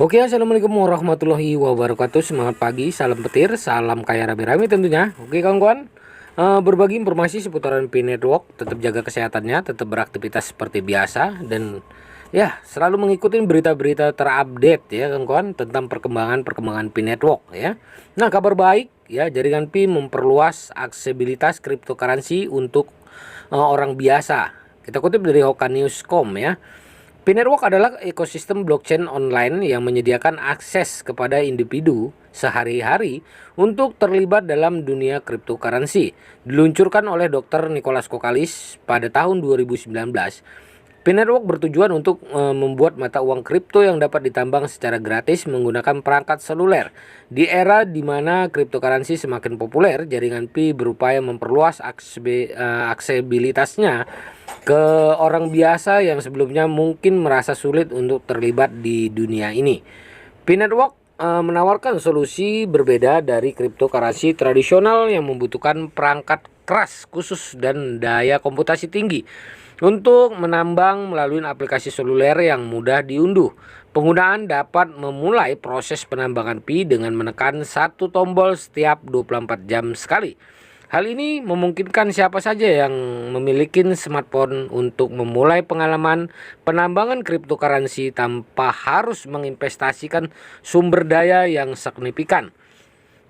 Oke, assalamualaikum warahmatullahi wabarakatuh. Semangat pagi, salam petir, salam kaya rame-rame tentunya. Oke kawan-kawan, berbagi informasi seputaran Pi Network. Tetap jaga kesehatannya, tetap beraktivitas seperti biasa, dan ya selalu mengikuti berita-berita terupdate ya kawan-kawan tentang perkembangan Pi Network ya. Nah, kabar baik ya, jaringan Pi memperluas aksesibilitas cryptocurrency untuk orang biasa. Kita kutip dari Hoka News.com ya. Pi Network adalah ekosistem blockchain online yang menyediakan akses kepada individu sehari-hari untuk terlibat dalam dunia cryptocurrency. Diluncurkan oleh Dr. Nicholas Kokalis pada tahun 2019. Pi Network bertujuan untuk membuat mata uang kripto yang dapat ditambang secara gratis menggunakan perangkat seluler. Di era di mana cryptocurrency semakin populer, jaringan Pi berupaya memperluas aksesibilitasnya ke orang biasa yang sebelumnya mungkin merasa sulit untuk terlibat di dunia ini. Pi Network menawarkan solusi berbeda dari cryptocurrency tradisional yang membutuhkan perangkat keras khusus dan daya komputasi tinggi. Untuk menambang melalui aplikasi seluler yang mudah diunduh, penggunaan dapat memulai proses penambangan Pi dengan menekan satu tombol setiap 24 jam sekali. Hal ini memungkinkan siapa saja yang memiliki smartphone untuk memulai pengalaman penambangan cryptocurrency tanpa harus menginvestasikan sumber daya yang signifikan.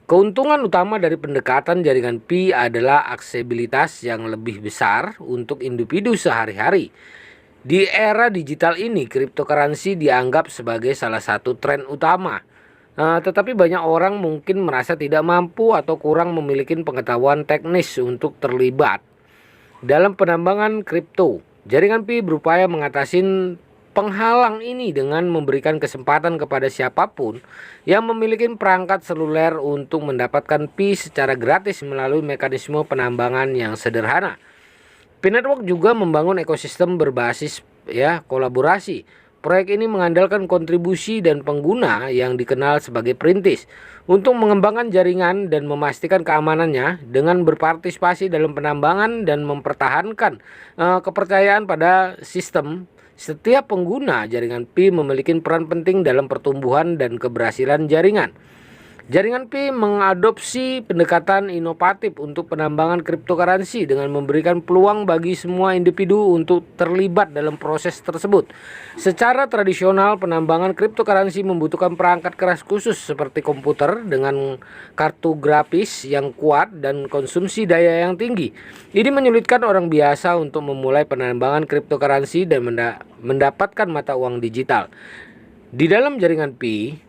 Keuntungan utama dari pendekatan jaringan Pi adalah aksesibilitas yang lebih besar untuk individu sehari-hari. Di era digital ini, cryptocurrency dianggap sebagai salah satu tren utama. Tetapi banyak orang mungkin merasa tidak mampu atau kurang memiliki pengetahuan teknis untuk terlibat dalam penambangan kripto. Jaringan Pi berupaya mengatasi penghalang ini dengan memberikan kesempatan kepada siapapun yang memiliki perangkat seluler untuk mendapatkan Pi secara gratis melalui mekanisme penambangan yang sederhana. Pi Network juga membangun ekosistem berbasis kolaborasi. Proyek ini mengandalkan kontribusi dan pengguna yang dikenal sebagai perintis untuk mengembangkan jaringan dan memastikan keamanannya dengan berpartisipasi dalam penambangan dan mempertahankan kepercayaan pada sistem. Setiap pengguna jaringan Pi memiliki peran penting dalam pertumbuhan dan keberhasilan jaringan. Jaringan Pi mengadopsi pendekatan inovatif untuk penambangan cryptocurrency dengan memberikan peluang bagi semua individu untuk terlibat dalam proses tersebut. Secara tradisional, penambangan cryptocurrency membutuhkan perangkat keras khusus seperti komputer dengan kartu grafis yang kuat dan konsumsi daya yang tinggi. Ini menyulitkan orang biasa untuk memulai penambangan cryptocurrency dan mendapatkan mata uang digital. Di dalam jaringan Pi,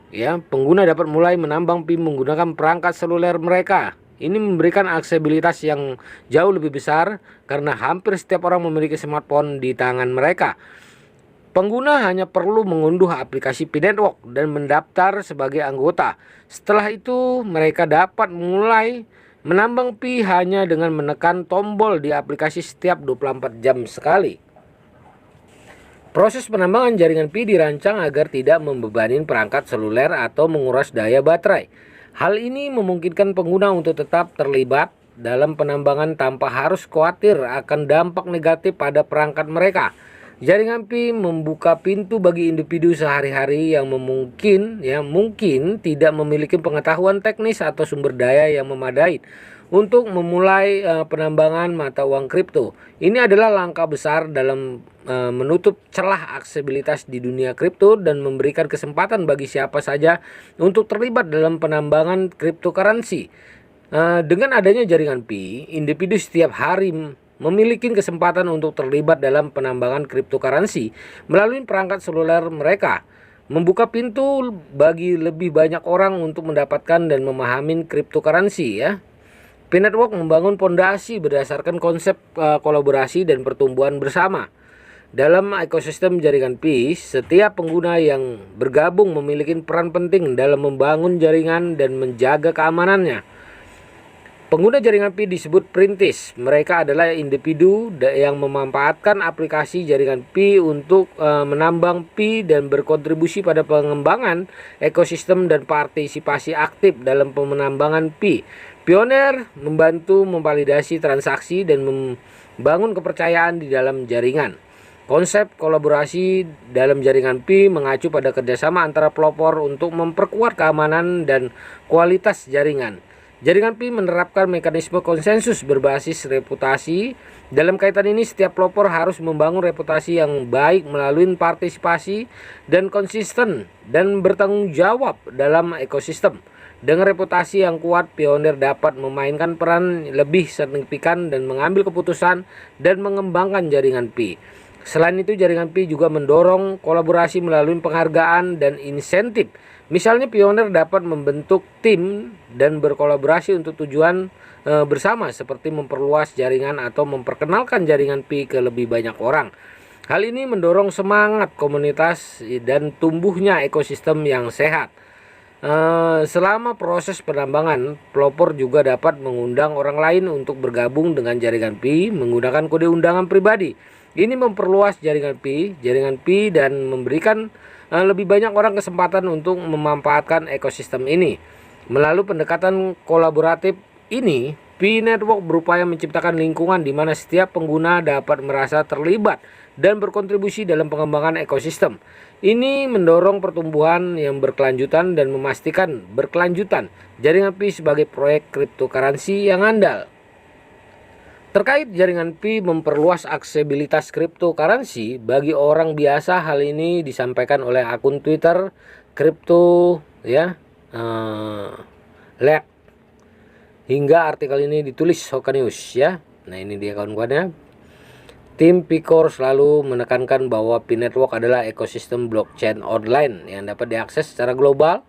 pengguna dapat mulai menambang Pi menggunakan perangkat seluler mereka. Ini memberikan aksesibilitas yang jauh lebih besar karena hampir setiap orang memiliki smartphone di tangan mereka. Pengguna hanya perlu mengunduh aplikasi Pi Network dan mendaftar sebagai anggota. Setelah itu, mereka dapat mulai menambang Pi hanya dengan menekan tombol di aplikasi setiap 24 jam sekali. Proses penambangan jaringan Pi dirancang agar tidak membebani perangkat seluler atau menguras daya baterai. Hal ini memungkinkan pengguna untuk tetap terlibat dalam penambangan tanpa harus khawatir akan dampak negatif pada perangkat mereka. Jaringan Pi membuka pintu bagi individu sehari-hari yang mungkin tidak memiliki pengetahuan teknis atau sumber daya yang memadai untuk memulai penambangan mata uang kripto. Ini adalah langkah besar dalam menutup celah aksesibilitas di dunia kripto dan memberikan kesempatan bagi siapa saja untuk terlibat dalam penambangan cryptocurrency. Dengan adanya jaringan Pi, individu setiap hari memiliki kesempatan untuk terlibat dalam penambangan cryptocurrency melalui perangkat seluler mereka, membuka pintu bagi lebih banyak orang untuk mendapatkan dan memahami cryptocurrency ya. Pi Network membangun fondasi berdasarkan konsep kolaborasi dan pertumbuhan bersama. Dalam ekosistem jaringan Pi, setiap pengguna yang bergabung memiliki peran penting dalam membangun jaringan dan menjaga keamanannya. Pengguna jaringan Pi disebut perintis. Mereka adalah individu yang memanfaatkan aplikasi jaringan Pi untuk menambang Pi dan berkontribusi pada pengembangan ekosistem dan partisipasi aktif dalam penambangan Pi. Pioneer membantu memvalidasi transaksi dan membangun kepercayaan di dalam jaringan. Konsep kolaborasi dalam jaringan Pi mengacu pada kerjasama antara pelopor untuk memperkuat keamanan dan kualitas jaringan. Jaringan Pi menerapkan mekanisme konsensus berbasis reputasi. Dalam kaitan ini, setiap pelopor harus membangun reputasi yang baik melalui partisipasi dan konsisten dan bertanggung jawab dalam ekosistem. Dengan reputasi yang kuat, pionir dapat memainkan peran lebih signifikan dan mengambil keputusan dan mengembangkan jaringan Pi. Selain itu, jaringan Pi juga mendorong kolaborasi melalui penghargaan dan insentif. Misalnya, pionir dapat membentuk tim dan berkolaborasi untuk tujuan bersama, seperti memperluas jaringan atau memperkenalkan jaringan Pi ke lebih banyak orang. Hal ini mendorong semangat komunitas dan tumbuhnya ekosistem yang sehat. Selama proses penambangan, pelopor juga dapat mengundang orang lain untuk bergabung dengan jaringan Pi menggunakan kode undangan pribadi. Ini memperluas jaringan Pi dan memberikan lebih banyak orang kesempatan untuk memanfaatkan ekosistem ini. Melalui pendekatan kolaboratif ini, Pi Network berupaya menciptakan lingkungan di mana setiap pengguna dapat merasa terlibat dan berkontribusi dalam pengembangan ekosistem. Ini mendorong pertumbuhan yang berkelanjutan dan memastikan berkelanjutan jaringan Pi sebagai proyek cryptocurrency yang andal. Terkait jaringan Pi memperluas aksesibilitas cryptocurrency bagi orang biasa, hal ini disampaikan oleh akun Twitter Crypto Lab. Hingga artikel ini ditulis Hoka News ya. Nah, ini dia kawan-kawannya. Tim Picor selalu menekankan bahwa Pi Network adalah ekosistem blockchain online yang dapat diakses secara global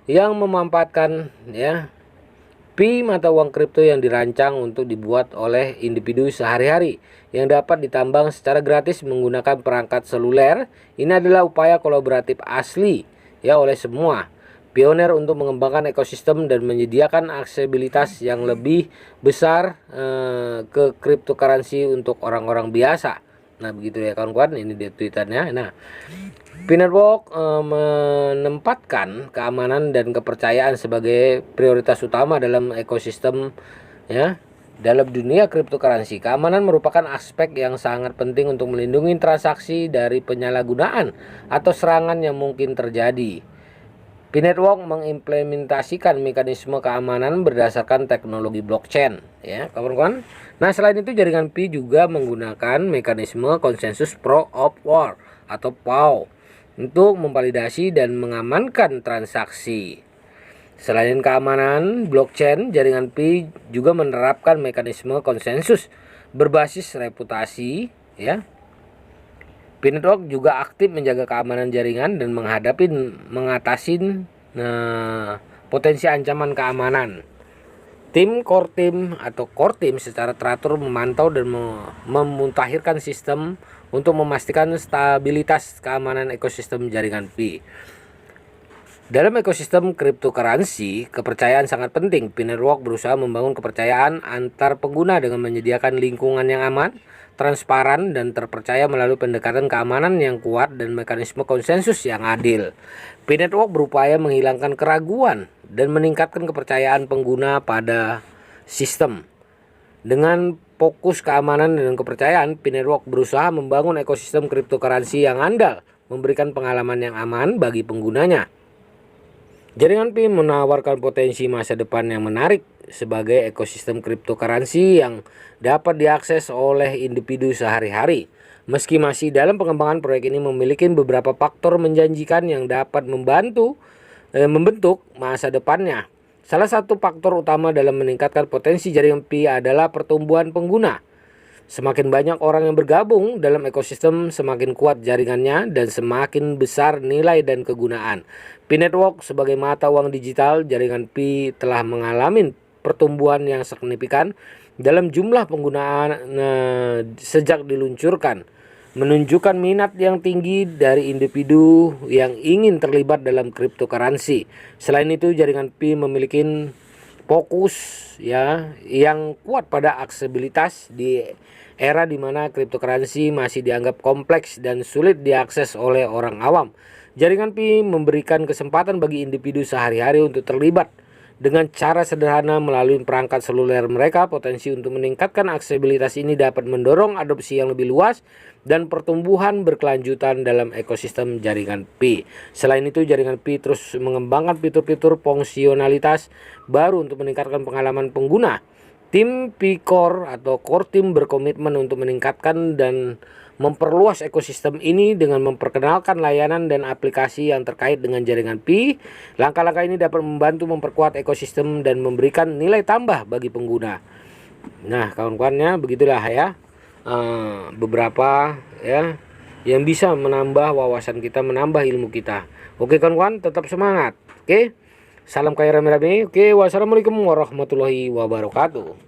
yang memanfaatkan Pi, mata uang kripto yang dirancang untuk dibuat oleh individu sehari-hari yang dapat ditambang secara gratis menggunakan perangkat seluler. Ini adalah upaya kolaboratif asli oleh semua pionir untuk mengembangkan ekosistem dan menyediakan aksesibilitas yang lebih besar ke cryptocurrency untuk orang-orang biasa. Nah, begitu ya kawan-kawan, ini dia tweetannya. Nah, Pi Network menempatkan keamanan dan kepercayaan sebagai prioritas utama dalam ekosistem dalam dunia cryptocurrency. Keamanan merupakan aspek yang sangat penting untuk melindungi transaksi dari penyalahgunaan atau serangan yang mungkin terjadi. Pi Network mengimplementasikan mekanisme keamanan berdasarkan teknologi blockchain ya kawan-kawan. Nah, selain itu jaringan Pi juga menggunakan mekanisme konsensus Proof of Work atau POW untuk memvalidasi dan mengamankan transaksi. Selain keamanan blockchain, jaringan Pi juga menerapkan mekanisme konsensus berbasis reputasi ya. Pi Network juga aktif menjaga keamanan jaringan dan mengatasi potensi ancaman keamanan. Tim core team secara teratur memantau dan memutakhirkan sistem untuk memastikan stabilitas keamanan ekosistem jaringan Pi. Dalam ekosistem cryptocurrency, kepercayaan sangat penting. Pi Network berusaha membangun kepercayaan antar pengguna dengan menyediakan lingkungan yang aman, transparan, dan terpercaya melalui pendekatan keamanan yang kuat dan mekanisme konsensus yang adil. Pi Network berupaya menghilangkan keraguan dan meningkatkan kepercayaan pengguna pada sistem. Dengan fokus keamanan dan kepercayaan, Pi Network berusaha membangun ekosistem cryptocurrency yang andal, memberikan pengalaman yang aman bagi penggunanya. Jaringan Pi menawarkan potensi masa depan yang menarik sebagai ekosistem cryptocurrency yang dapat diakses oleh individu sehari-hari. Meski masih dalam pengembangan, proyek ini memiliki beberapa faktor menjanjikan yang dapat membentuk masa depannya. Salah satu faktor utama dalam meningkatkan potensi jaringan Pi adalah pertumbuhan pengguna. Semakin banyak orang yang bergabung dalam ekosistem, semakin kuat jaringannya dan semakin besar nilai dan kegunaan. Pi Network sebagai mata uang digital, jaringan Pi telah mengalami pertumbuhan yang signifikan dalam jumlah penggunaan sejak diluncurkan, menunjukkan minat yang tinggi dari individu yang ingin terlibat dalam cryptocurrency. Selain itu, jaringan Pi memiliki fokus yang kuat pada aksesibilitas di era di mana cryptocurrency masih dianggap kompleks dan sulit diakses oleh orang awam. Jaringan Pi memberikan kesempatan bagi individu sehari-hari untuk terlibat Dengan cara sederhana melalui perangkat seluler mereka, potensi untuk meningkatkan aksesibilitas ini dapat mendorong adopsi yang lebih luas dan pertumbuhan berkelanjutan dalam ekosistem jaringan Pi. Selain itu, jaringan Pi terus mengembangkan fitur-fitur fungsionalitas baru untuk meningkatkan pengalaman pengguna. Tim Pi Core atau Core Team berkomitmen untuk meningkatkan dan memperluas ekosistem ini dengan memperkenalkan layanan dan aplikasi yang terkait dengan jaringan Pi. Langkah-langkah ini dapat membantu memperkuat ekosistem dan memberikan nilai tambah bagi pengguna. Nah, kawan-kawannya begitulah ya, beberapa ya yang bisa menambah wawasan kita, menambah ilmu kita. Oke kawan-kawan, tetap semangat. Oke, salam kaya rame-rame. Oke, wassalamualaikum warahmatullahi wabarakatuh.